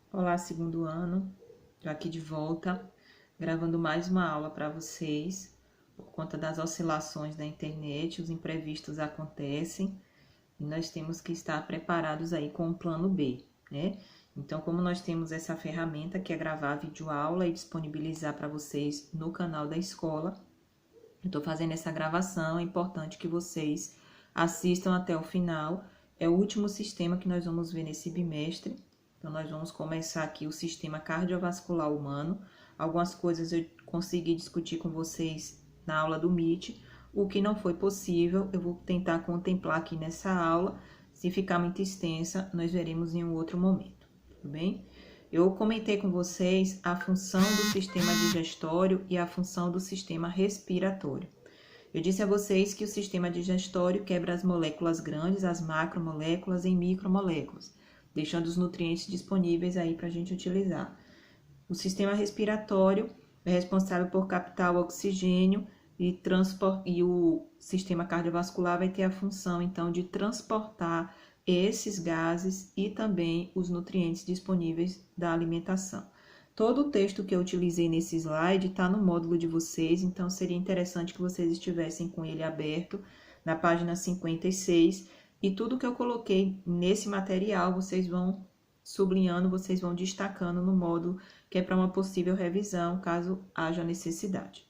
Olá, segundo ano, já aqui de volta, gravando mais uma aula para vocês. Por conta das oscilações da internet, os imprevistos acontecem e nós temos que estar preparados aí com o plano B, né? Então, como nós temos essa ferramenta que é gravar a videoaula e disponibilizar para vocês no canal da escola, eu estou fazendo essa gravação, é importante que vocês assistam até o final. É o último sistema que nós vamos ver nesse bimestre. Então, nós vamos começar aqui o sistema cardiovascular humano. Algumas coisas eu consegui discutir com vocês na aula do MIT. O que não foi possível, eu vou tentar contemplar aqui nessa aula. Se ficar muito extensa, nós veremos em um outro momento, tudo bem? Eu comentei com vocês a função do sistema digestório e a função do sistema respiratório. Eu disse a vocês que o sistema digestório quebra as moléculas grandes, as macromoléculas, em micromoléculas, deixando os nutrientes disponíveis aí para a gente utilizar. O sistema respiratório é responsável por captar o oxigênio e o sistema cardiovascular vai ter a função, então, de transportar esses gases e também os nutrientes disponíveis da alimentação. Todo o texto que eu utilizei nesse slide está no módulo de vocês, então seria interessante que vocês estivessem com ele aberto na página 56, e tudo que eu coloquei nesse material vocês vão sublinhando, vocês vão destacando no módulo que é para uma possível revisão, caso haja necessidade.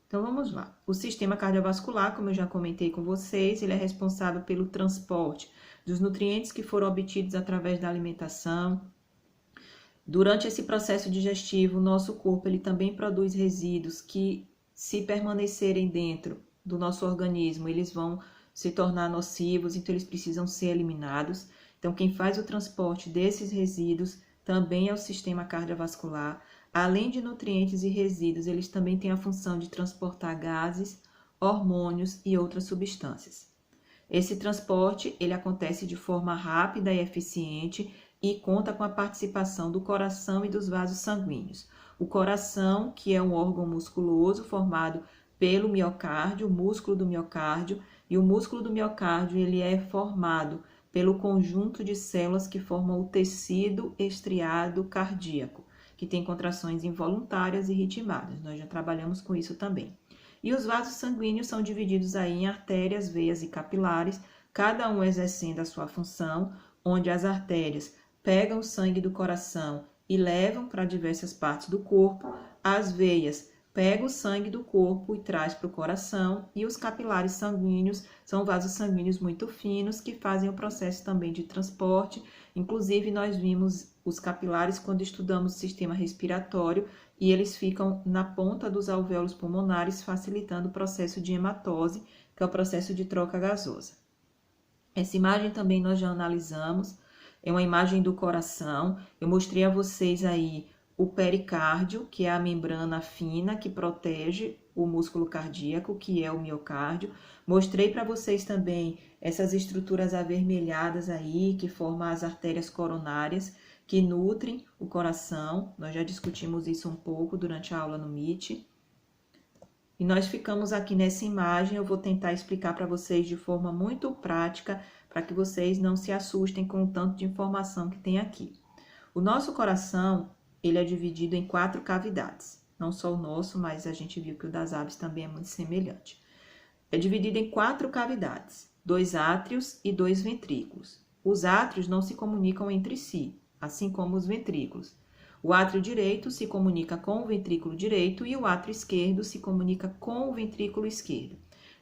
Então, vamos lá. O sistema cardiovascular, como eu já comentei com vocês, ele é responsável pelo transporte dos nutrientes que foram obtidos através da alimentação. Durante esse processo digestivo, o nosso corpo ele também produz resíduos que, se permanecerem dentro do nosso organismo, eles vão se tornar nocivos, então eles precisam ser eliminados. Então, quem faz o transporte desses resíduos também é o sistema cardiovascular. Além de nutrientes e resíduos, eles também têm a função de transportar gases, hormônios e outras substâncias. Esse transporte ele acontece de forma rápida e eficiente e conta com a participação do coração e dos vasos sanguíneos. O coração, que é um órgão musculoso formado pelo miocárdio, o músculo do miocárdio, e o músculo do miocárdio ele é formado pelo conjunto de células que formam o tecido estriado cardíaco, que tem contrações involuntárias e ritmadas. Nós já trabalhamos com isso também. E os vasos sanguíneos são divididos aí em artérias, veias e capilares, cada um exercendo a sua função, onde as artérias pegam o sangue do coração e levam para diversas partes do corpo, as veias pegam o sangue do corpo e traz para o coração, e os capilares sanguíneos são vasos sanguíneos muito finos que fazem o processo também de transporte. Inclusive, nós vimos os capilares quando estudamos o sistema respiratório e eles ficam na ponta dos alvéolos pulmonares, facilitando o processo de hematose, que é o processo de troca gasosa. Essa imagem também nós já analisamos, é uma imagem do coração. Eu mostrei a vocês aí o pericárdio, que é a membrana fina que protege o músculo cardíaco, que é o miocárdio. Mostrei para vocês também essas estruturas avermelhadas aí, que formam as artérias coronárias, que nutrem o coração. Nós já discutimos isso um pouco durante a aula no MIT. E nós ficamos aqui nessa imagem, eu vou tentar explicar para vocês de forma muito prática, para que vocês não se assustem com o tanto de informação que tem aqui. O nosso coração, ele é dividido em 4 cavidades. Não só o nosso, mas a gente viu que o das aves também é muito semelhante. É dividido em 4 cavidades, 2 átrios e 2 ventrículos. Os átrios não se comunicam entre si, assim como os ventrículos. O átrio direito se comunica com o ventrículo direito e o átrio esquerdo se comunica com o ventrículo esquerdo.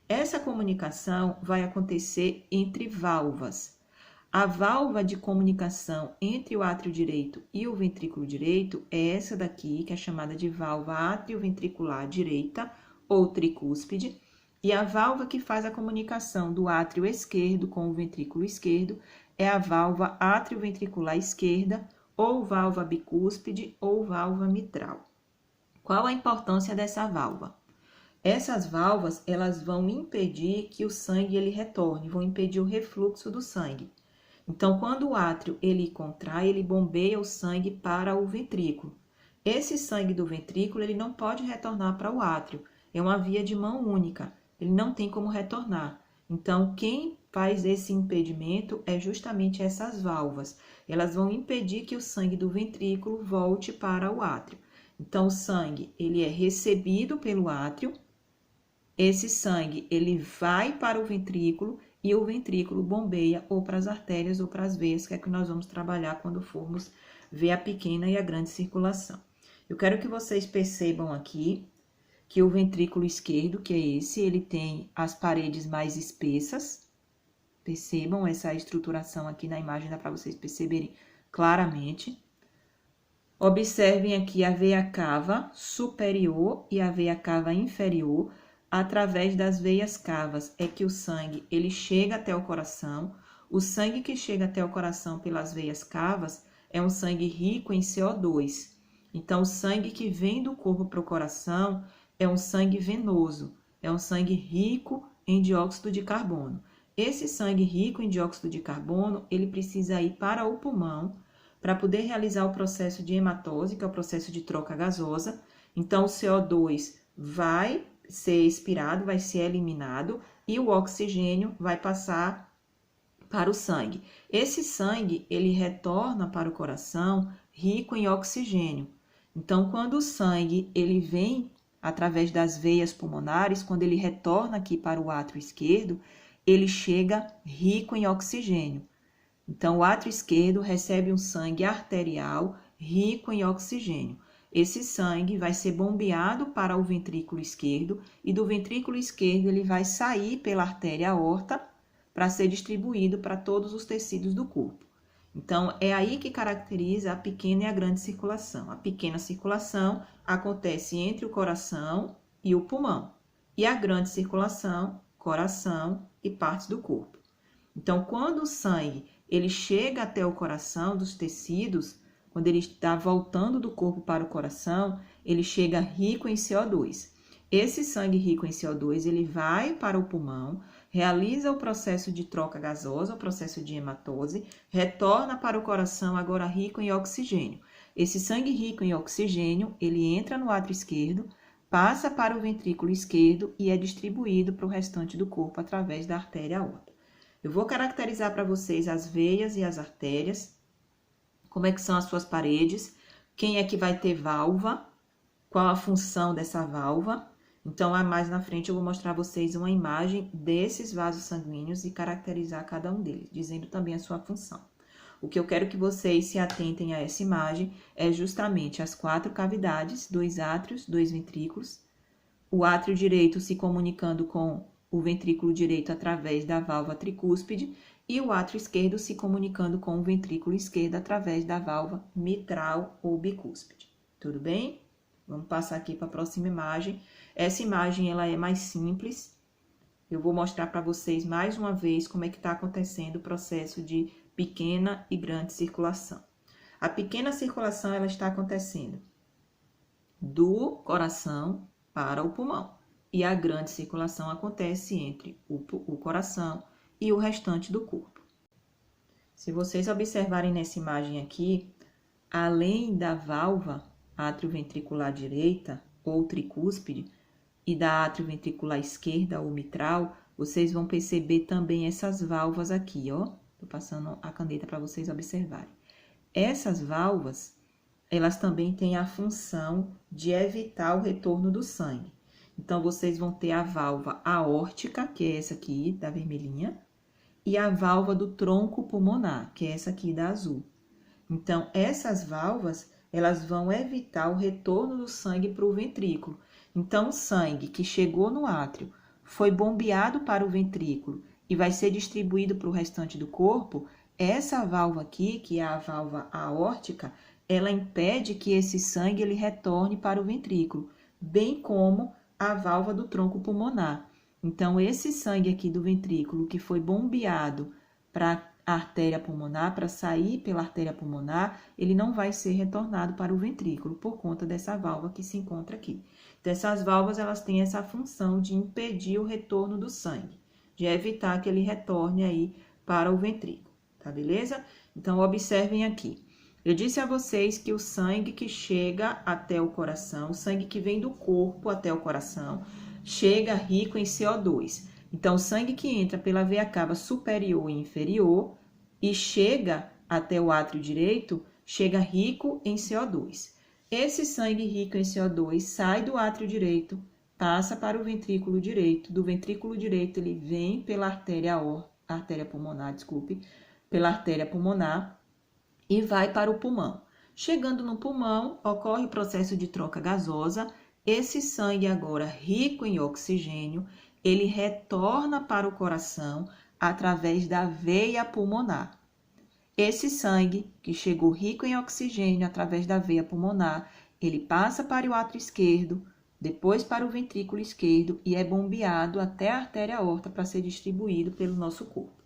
Essa comunicação vai acontecer entre válvulas. A válvula de comunicação entre o átrio direito e o ventrículo direito é essa daqui, que é chamada de válvula atrioventricular direita ou tricúspide, e a válvula que faz a comunicação do átrio esquerdo com o ventrículo esquerdo é a válvula atrioventricular esquerda, ou válvula bicúspide ou válvula mitral. Qual a importância dessa válvula? Essas válvulas, elas vão impedir que o sangue ele retorne, vão impedir o refluxo do sangue. Então, quando o átrio ele contrai, ele bombeia o sangue para o ventrículo. Esse sangue do ventrículo ele não pode retornar para o átrio, é uma via de mão única, ele não tem como retornar. Então, quem faz esse impedimento é justamente essas válvulas. Elas vão impedir que o sangue do ventrículo volte para o átrio. Então, o sangue, ele é recebido pelo átrio, esse sangue, ele vai para o ventrículo e o ventrículo bombeia ou para as artérias ou para as veias, que é que nós vamos trabalhar quando formos ver a pequena e a grande circulação. Eu quero que vocês percebam aqui que o ventrículo esquerdo, que é esse, ele tem as paredes mais espessas. Percebam essa estruturação aqui na imagem, dá para vocês perceberem claramente. Observem aqui a veia cava superior e a veia cava inferior. Através das veias cavas é que o sangue ele chega até o coração. O sangue que chega até o coração pelas veias cavas é um sangue rico em CO2. Então, o sangue que vem do corpo para o coração é um sangue venoso, é um sangue rico em dióxido de carbono. Esse sangue rico em dióxido de carbono, ele precisa ir para o pulmão para poder realizar o processo de hematose, que é o processo de troca gasosa. Então, o CO2 vai ser expirado, vai ser eliminado e o oxigênio vai passar para o sangue. Esse sangue, ele retorna para o coração rico em oxigênio. Então, quando o sangue, ele vem através das veias pulmonares, quando ele retorna aqui para o átrio esquerdo, ele chega rico em oxigênio. Então, o átrio esquerdo recebe um sangue arterial rico em oxigênio. Esse sangue vai ser bombeado para o ventrículo esquerdo e do ventrículo esquerdo ele vai sair pela artéria aorta para ser distribuído para todos os tecidos do corpo. Então, é aí que caracteriza a pequena e a grande circulação. A pequena circulação acontece entre o coração e o pulmão. E a grande circulação, coração e partes do corpo. Então, quando o sangue ele chega até o coração dos tecidos, quando ele está voltando do corpo para o coração, ele chega rico em CO2. Esse sangue rico em CO2, ele vai para o pulmão, realiza o processo de troca gasosa, o processo de hematose, retorna para o coração agora rico em oxigênio. Esse sangue rico em oxigênio, ele entra no átrio esquerdo, passa para o ventrículo esquerdo e é distribuído para o restante do corpo através da artéria aorta. Eu vou caracterizar para vocês as veias e as artérias, como é que são as suas paredes, quem é que vai ter válvula, qual a função dessa válvula. Então, mais na frente eu vou mostrar a vocês uma imagem desses vasos sanguíneos e caracterizar cada um deles, dizendo também a sua função. O que eu quero que vocês se atentem a essa imagem é justamente as 4 cavidades, 2 átrios, 2 ventrículos, o átrio direito se comunicando com o ventrículo direito através da válvula tricúspide e o átrio esquerdo se comunicando com o ventrículo esquerdo através da válvula mitral ou bicúspide. Tudo bem? Vamos passar aqui para a próxima imagem. Essa imagem ela é mais simples. Eu vou mostrar para vocês mais uma vez como é que está acontecendo o processo de pequena e grande circulação. A pequena circulação ela está acontecendo do coração para o pulmão. E a grande circulação acontece entre o coração e o restante do corpo. Se vocês observarem nessa imagem aqui, além da válvula atrioventricular direita ou tricúspide e da atrioventricular esquerda ou mitral, vocês vão perceber também essas válvulas aqui, ó. Tô passando a caneta para vocês observarem. Essas válvulas, elas também têm a função de evitar o retorno do sangue. Então, vocês vão ter a válvula aórtica, que é essa aqui, da vermelhinha, e a válvula do tronco pulmonar, que é essa aqui, da azul. Então, essas válvulas, elas vão evitar o retorno do sangue para o ventrículo. Então, o sangue que chegou no átrio, foi bombeado para o ventrículo e vai ser distribuído para o restante do corpo, essa válvula aqui, que é a válvula aórtica, ela impede que esse sangue ele retorne para o ventrículo, bem como a válvula do tronco pulmonar. Então, esse sangue aqui do ventrículo que foi bombeado para a artéria pulmonar, para sair pela artéria pulmonar, ele não vai ser retornado para o ventrículo por conta dessa válvula que se encontra aqui. Então, essas válvulas, elas têm essa função de impedir o retorno do sangue, de evitar que ele retorne aí para o ventrículo, tá beleza? Então, observem aqui. Eu disse a vocês que o sangue que chega até o coração, o sangue que vem do corpo até o coração, chega rico em CO2. Então, o sangue que entra pela veia cava superior e inferior e chega até o átrio direito, chega rico em CO2. Esse sangue rico em CO2 sai do átrio direito, passa para o ventrículo direito. Do ventrículo direito, ele vem pela artéria pulmonar, pela artéria pulmonar e vai para o pulmão. Chegando no pulmão, ocorre o processo de troca gasosa. Esse sangue agora rico em oxigênio, ele retorna para o coração através da veia pulmonar. Esse sangue, que chegou rico em oxigênio através da veia pulmonar, ele passa para o átrio esquerdo, depois para o ventrículo esquerdo e é bombeado até a artéria aorta para ser distribuído pelo nosso corpo.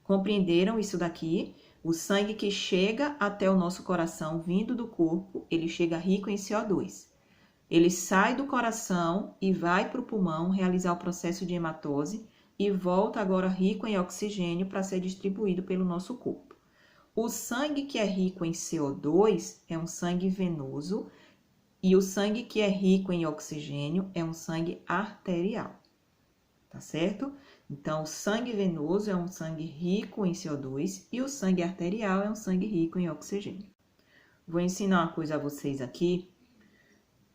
Compreenderam isso daqui? O sangue que chega até o nosso coração vindo do corpo, ele chega rico em CO2. Ele sai do coração e vai para o pulmão realizar o processo de hematose e volta agora rico em oxigênio para ser distribuído pelo nosso corpo. O sangue que é rico em CO2 é um sangue venoso e o sangue que é rico em oxigênio é um sangue arterial, tá certo? Então, o sangue venoso é um sangue rico em CO2 e o sangue arterial é um sangue rico em oxigênio. Vou ensinar uma coisa a vocês aqui.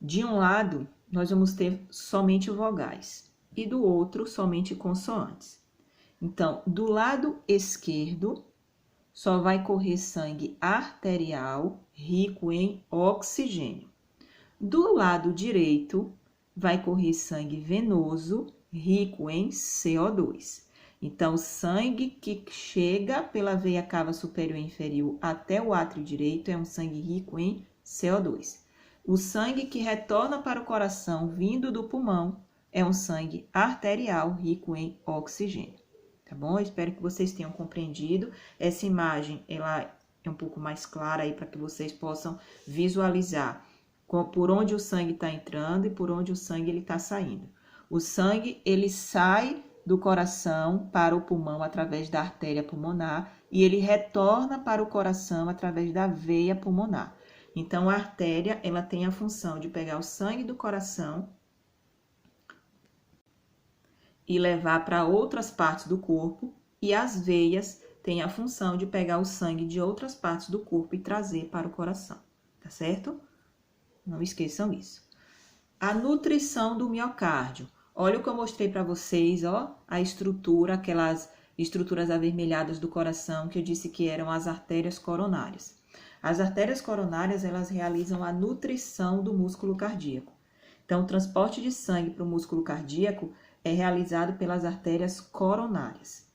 De um lado, nós vamos ter somente vogais e do outro, somente consoantes. Então, do lado esquerdo, só vai correr sangue arterial rico em oxigênio. Do lado direito, vai correr sangue venoso rico em CO2. Então, o sangue que chega pela veia cava superior e inferior até o átrio direito é um sangue rico em CO2. O sangue que retorna para o coração vindo do pulmão é um sangue arterial rico em oxigênio. Tá bom? Eu espero que vocês tenham compreendido. Essa imagem, ela é um pouco mais clara aí para que vocês possam visualizar por onde o sangue está entrando e por onde o sangue está saindo. O sangue, ele sai do coração para o pulmão através da artéria pulmonar e ele retorna para o coração através da veia pulmonar. Então, a artéria, ela tem a função de pegar o sangue do coração e levar para outras partes do corpo, e as veias têm a função de pegar o sangue de outras partes do corpo e trazer para o coração, tá certo? Não esqueçam isso. A nutrição do miocárdio. Olha o que eu mostrei para vocês, ó, a estrutura, aquelas estruturas avermelhadas do coração que eu disse que eram as artérias coronárias. As artérias coronárias, elas realizam a nutrição do músculo cardíaco. Então, o transporte de sangue para o músculo cardíaco é realizado pelas artérias coronárias.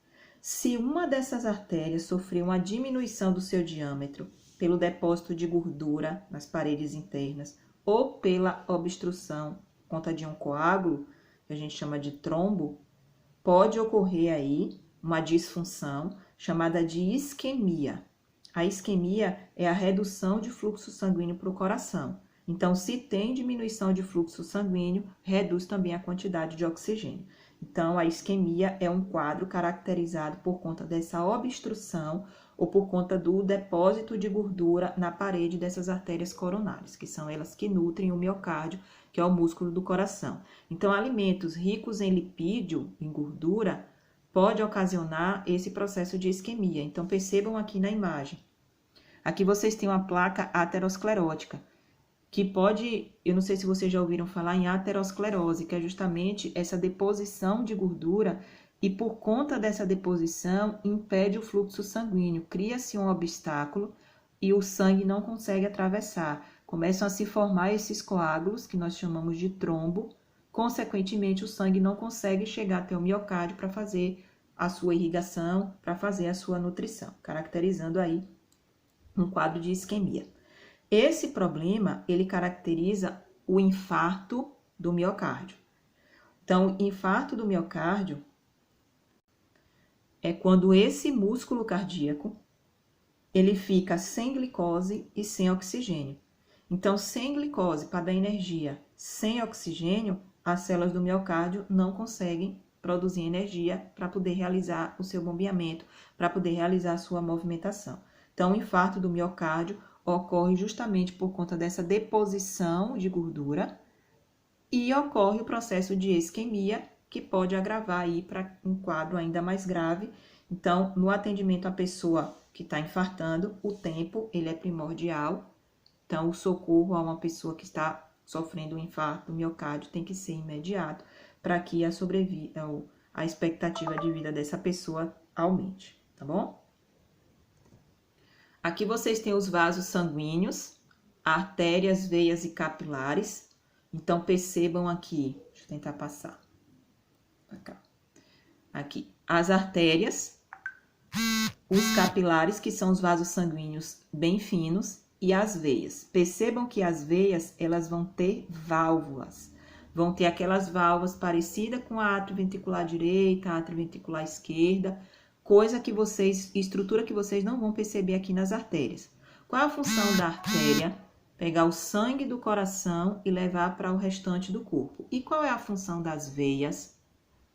Se uma dessas artérias sofrer uma diminuição do seu diâmetro pelo depósito de gordura nas paredes internas ou pela obstrução por conta de um coágulo, que a gente chama de trombo, pode ocorrer aí uma disfunção chamada de isquemia. A isquemia é a redução de fluxo sanguíneo para o coração. Então, se tem diminuição de fluxo sanguíneo, reduz também a quantidade de oxigênio. Então, a isquemia é um quadro caracterizado por conta dessa obstrução ou por conta do depósito de gordura na parede dessas artérias coronárias, que são elas que nutrem o miocárdio, que é o músculo do coração. Então, alimentos ricos em lipídio, em gordura, pode ocasionar esse processo de isquemia. Então, percebam aqui na imagem. Aqui vocês têm uma placa aterosclerótica, que pode, eu não sei se vocês já ouviram falar em aterosclerose, que é justamente essa deposição de gordura e por conta dessa deposição impede o fluxo sanguíneo, cria-se um obstáculo e o sangue não consegue atravessar. Começam a se formar esses coágulos, que nós chamamos de trombo, consequentemente o sangue não consegue chegar até o miocárdio para fazer a sua irrigação, para fazer a sua nutrição, caracterizando aí um quadro de isquemia. Esse problema, ele caracteriza o infarto do miocárdio. Então, o infarto do miocárdio é quando esse músculo cardíaco, ele fica sem glicose e sem oxigênio. Então, sem glicose para dar energia, sem oxigênio, as células do miocárdio não conseguem produzir energia para poder realizar o seu bombeamento, para poder realizar a sua movimentação. Então, o infarto do miocárdio ocorre justamente por conta dessa deposição de gordura e ocorre o processo de isquemia, que pode agravar aí para um quadro ainda mais grave. Então, no atendimento à pessoa que está infartando, o tempo, ele é primordial. Então, o socorro a uma pessoa que está sofrendo um infarto do miocárdio tem que ser imediato para que a expectativa de vida dessa pessoa aumente, tá bom? Aqui vocês têm os vasos sanguíneos, artérias, veias e capilares. Então, percebam aqui, deixa eu tentar passar. Aqui, as artérias, os capilares, que são os vasos sanguíneos bem finos, e as veias. Percebam que as veias, elas vão ter válvulas. Vão ter aquelas válvulas parecidas com a átrio ventricular direita, a átrio ventricular esquerda, estrutura que vocês não vão perceber aqui nas artérias. Qual é a função da artéria? Pegar o sangue do coração e levar para o restante do corpo. E qual é a função das veias?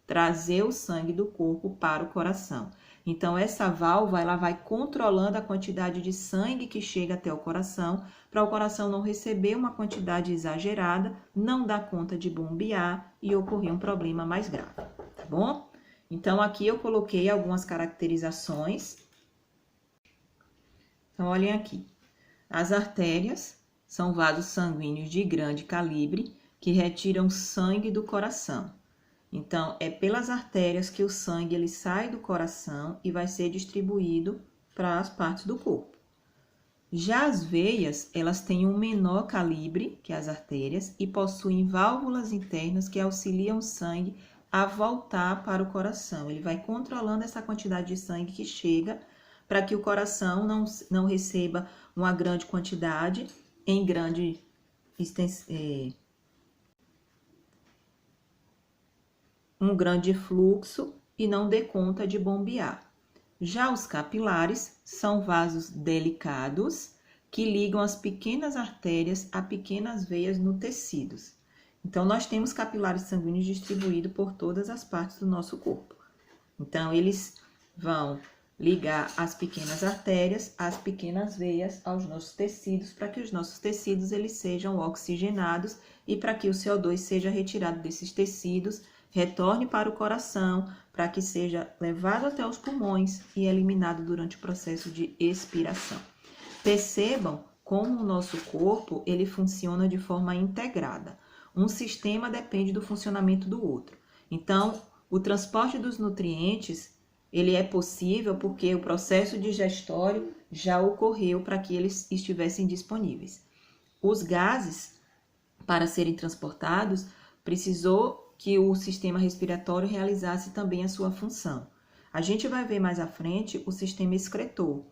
Trazer o sangue do corpo para o coração. Então, essa válvula, ela vai controlando a quantidade de sangue que chega até o coração, para o coração não receber uma quantidade exagerada, não dar conta de bombear e ocorrer um problema mais grave, tá bom? Então, aqui eu coloquei algumas caracterizações. Então, olhem aqui. As artérias são vasos sanguíneos de grande calibre que retiram sangue do coração. Então, é pelas artérias que o sangue ele sai do coração e vai ser distribuído para as partes do corpo. Já as veias, elas têm um menor calibre que as artérias e possuem válvulas internas que auxiliam o sangue a voltar para o coração. Ele vai controlando essa quantidade de sangue que chega para que o coração não receba uma grande quantidade em grande um grande fluxo e não dê conta de bombear. Já os capilares são vasos delicados que ligam as pequenas artérias a pequenas veias no tecidos. Então, nós temos capilares sanguíneos distribuídos por todas as partes do nosso corpo. Então, eles vão ligar as pequenas artérias às pequenas veias aos nossos tecidos, para que os nossos tecidos eles sejam oxigenados e para que o CO2 seja retirado desses tecidos, retorne para o coração, para que seja levado até os pulmões e eliminado durante o processo de expiração. Percebam como o nosso corpo ele funciona de forma integrada. Um sistema depende do funcionamento do outro. Então, o transporte dos nutrientes ele é possível porque o processo digestório já ocorreu para que eles estivessem disponíveis. Os gases, para serem transportados, precisou que o sistema respiratório realizasse também a sua função. A gente vai ver mais à frente o sistema excretor.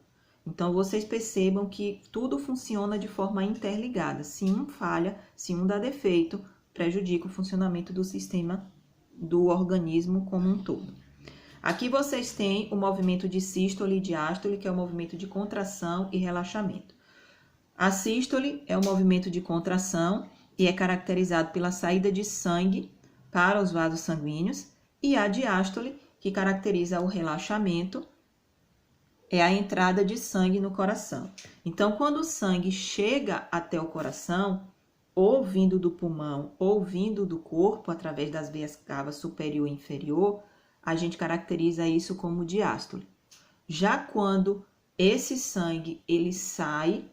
Então, vocês percebam que tudo funciona de forma interligada. Se um falha, se um dá defeito, prejudica o funcionamento do sistema do organismo como um todo. Aqui vocês têm o movimento de sístole e diástole, que é o movimento de contração e relaxamento. A sístole é o movimento de contração e é caracterizado pela saída de sangue para os vasos sanguíneos, e a diástole, que caracteriza o relaxamento, é a entrada de sangue no coração. Então, quando o sangue chega até o coração, ou vindo do pulmão, ou vindo do corpo, através das veias cavas superior e inferior, a gente caracteriza isso como diástole. Já quando esse sangue ele sai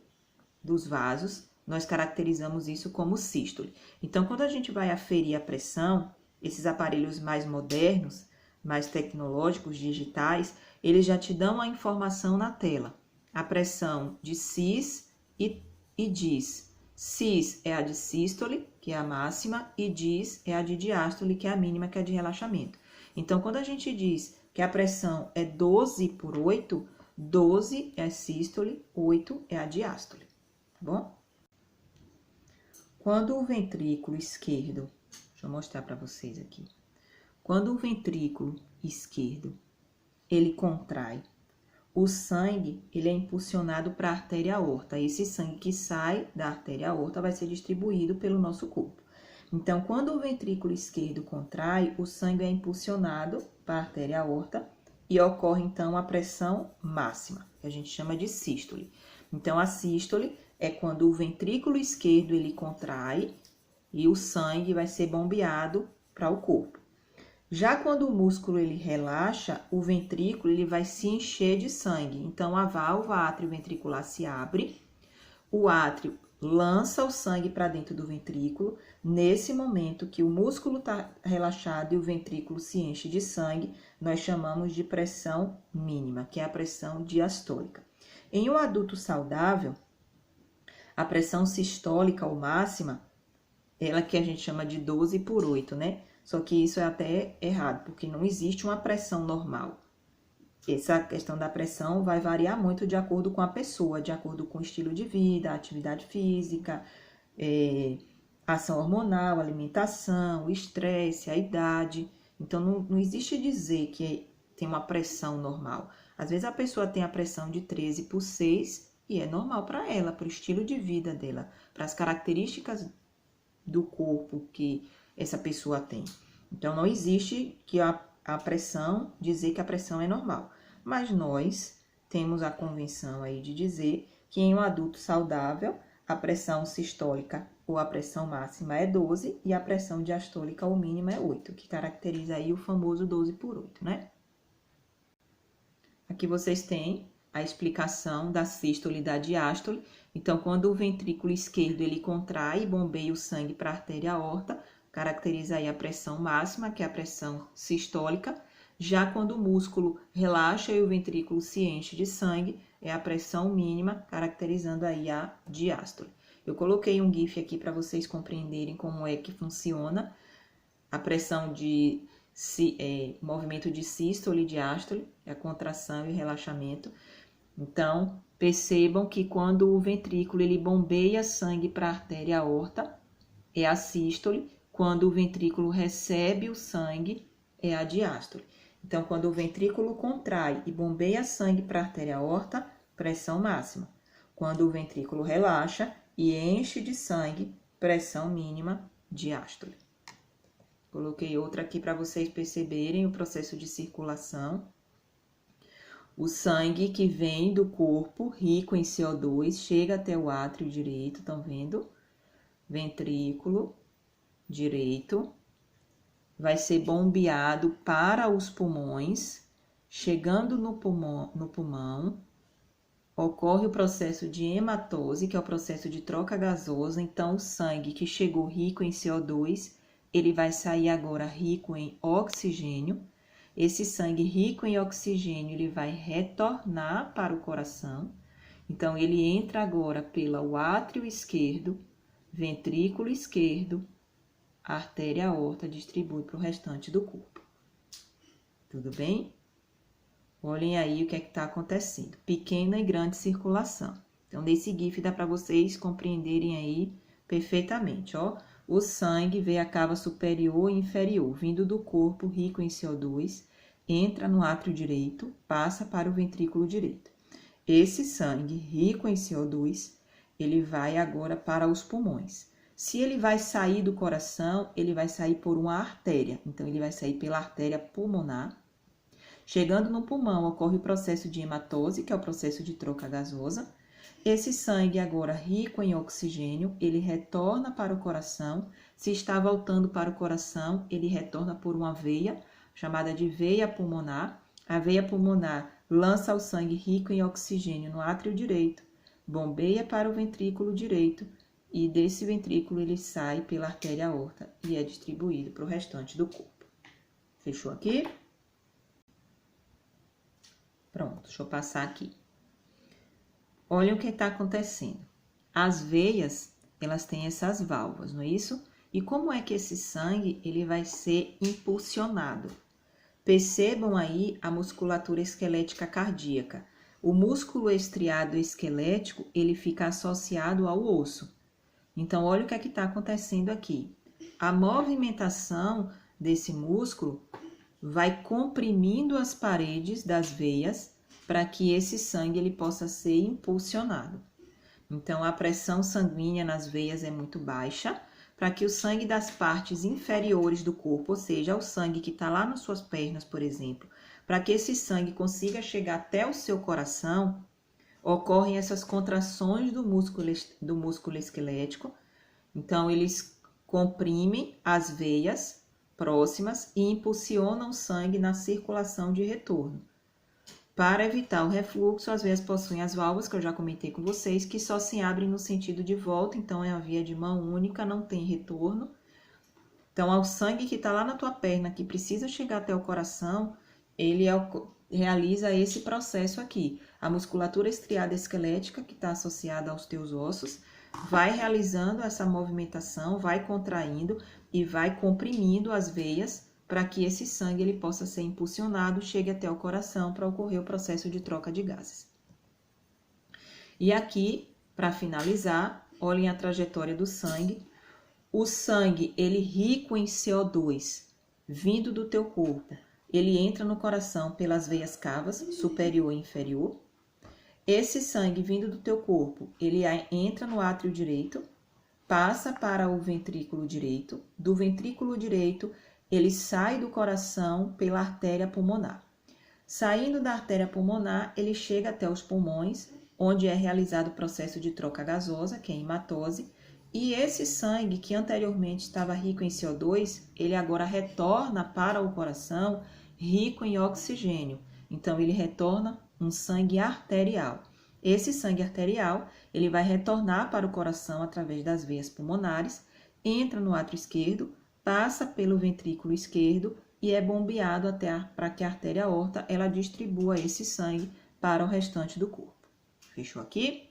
dos vasos, nós caracterizamos isso como sístole. Então, quando a gente vai aferir a pressão, esses aparelhos mais modernos, mais tecnológicos, digitais, eles já te dão a informação na tela. A pressão de cis e dis. Cis é a de sístole, que é a máxima, e dis é a de diástole, que é a mínima, que é a de relaxamento. Então, quando a gente diz que a pressão é 12/8, 12 é a sístole, 8 é a diástole, tá bom? Quando o ventrículo esquerdo, deixa eu mostrar para vocês aqui. Quando o ventrículo esquerdo, ele contrai, o sangue, ele é impulsionado para a artéria aorta. Esse sangue que sai da artéria aorta vai ser distribuído pelo nosso corpo. Então, quando o ventrículo esquerdo contrai, o sangue é impulsionado para a artéria aorta e ocorre, então, a pressão máxima, que a gente chama de sístole. Então, a sístole é quando o ventrículo esquerdo ele contrai e o sangue vai ser bombeado para o corpo. Já quando o músculo ele relaxa, o ventrículo ele vai se encher de sangue. Então, a válvula átrio-ventricular se abre, o átrio lança o sangue para dentro do ventrículo. Nesse momento que o músculo está relaxado e o ventrículo se enche de sangue, nós chamamos de pressão mínima, que é a pressão diastólica. Em um adulto saudável, a pressão sistólica ou máxima, ela que a gente chama de 12/8, né? Só que isso é até errado, porque não existe uma pressão normal. Essa questão da pressão vai variar muito de acordo com a pessoa, de acordo com o estilo de vida, atividade física, ação hormonal, alimentação, estresse, a idade. Então, não existe dizer que tem uma pressão normal. Às vezes a pessoa tem a pressão de 13/6 e é normal para ela, para o estilo de vida dela, para as características do corpo que essa pessoa tem. Então, não existe que a pressão, dizer que a pressão é normal. Mas nós temos a convenção aí de dizer que em um adulto saudável, a pressão sistólica ou a pressão máxima é 12 e a pressão diastólica ou mínima é 8, que caracteriza aí o famoso 12/8, né? Aqui vocês têm a explicação da sístole e da diástole. Então, quando o ventrículo esquerdo ele contrai e bombeia o sangue para a artéria aorta, caracteriza aí a pressão máxima, que é a pressão sistólica. Já quando o músculo relaxa e o ventrículo se enche de sangue, é a pressão mínima, caracterizando aí a diástole. Eu coloquei um GIF aqui para vocês compreenderem como é que funciona a pressão de movimento de sístole e diástole, é a contração e relaxamento. Então, percebam que quando o ventrículo ele bombeia sangue para a artéria aorta, é a sístole. Quando o ventrículo recebe o sangue, é a diástole. Então, quando o ventrículo contrai e bombeia sangue para a artéria aorta, pressão máxima. Quando o ventrículo relaxa e enche de sangue, pressão mínima, diástole. Coloquei outra aqui para vocês perceberem o processo de circulação. O sangue que vem do corpo, rico em CO2, chega até o átrio direito, estão vendo? Ventrículo direito. Vai ser bombeado para os pulmões. Chegando no pulmão, ocorre o processo de hematose, que é o processo de troca gasosa. Então, o sangue que chegou rico em CO2, ele vai sair agora rico em oxigênio. Esse sangue rico em oxigênio, ele vai retornar para o coração. Então, ele entra agora pelo átrio esquerdo, ventrículo esquerdo, a artéria aorta distribui para o restante do corpo. Tudo bem? Olhem aí o que é que está acontecendo. Pequena e grande circulação. Então, nesse GIF dá para vocês compreenderem aí perfeitamente, ó. O sangue vê a cava superior e inferior, vindo do corpo rico em CO2, entra no átrio direito, passa para o ventrículo direito. Esse sangue rico em CO2, ele vai agora para os pulmões. Se ele vai sair do coração, ele vai sair por uma artéria. Então, ele vai sair pela artéria pulmonar. Chegando no pulmão, ocorre o processo de hematose, que é o processo de troca gasosa. Esse sangue agora rico em oxigênio, ele retorna para o coração. Se está voltando para o coração, ele retorna por uma veia, chamada de veia pulmonar. A veia pulmonar lança o sangue rico em oxigênio no átrio direito, bombeia para o ventrículo direito e desse ventrículo ele sai pela artéria aorta e é distribuído para o restante do corpo. Fechou aqui? Pronto, deixa eu passar aqui. Olha o que está acontecendo. As veias, elas têm essas válvulas, não é isso? E como é que esse sangue ele vai ser impulsionado? Percebam aí a musculatura esquelética cardíaca. O músculo estriado esquelético, ele fica associado ao osso. Então, olha o que é que está acontecendo aqui. A movimentação desse músculo vai comprimindo as paredes das veias para que esse sangue ele possa ser impulsionado. Então, a pressão sanguínea nas veias é muito baixa, para que o sangue das partes inferiores do corpo, ou seja, o sangue que está lá nas suas pernas, por exemplo, para que esse sangue consiga chegar até o seu coração, ocorrem essas contrações do músculo esquelético. Então, eles comprimem as veias próximas e impulsionam o sangue na circulação de retorno. Para evitar o refluxo, as veias possuem as válvulas, que eu já comentei com vocês, que só se abrem no sentido de volta, então é a via de mão única, não tem retorno. Então, ao sangue que está lá na tua perna, que precisa chegar até o coração, ele realiza esse processo aqui. A musculatura estriada esquelética, que está associada aos teus ossos, vai realizando essa movimentação, vai contraindo e vai comprimindo as veias para que esse sangue ele possa ser impulsionado, chegue até o coração para ocorrer o processo de troca de gases. E aqui, para finalizar, olhem a trajetória do sangue. O sangue, ele rico em CO2, vindo do teu corpo, ele entra no coração pelas veias cavas, superior e inferior. Esse sangue vindo do teu corpo, ele entra no átrio direito, passa para o ventrículo direito. Do ventrículo direito, ele sai do coração pela artéria pulmonar. Saindo da artéria pulmonar, ele chega até os pulmões, onde é realizado o processo de troca gasosa, que é a hematose, e esse sangue que anteriormente estava rico em CO2, ele agora retorna para o coração rico em oxigênio. Então, ele retorna um sangue arterial. Esse sangue arterial, ele vai retornar para o coração através das veias pulmonares, entra no átrio esquerdo, passa pelo ventrículo esquerdo e é bombeado até para que a artéria aorta ela distribua esse sangue para o restante do corpo. Fechou aqui?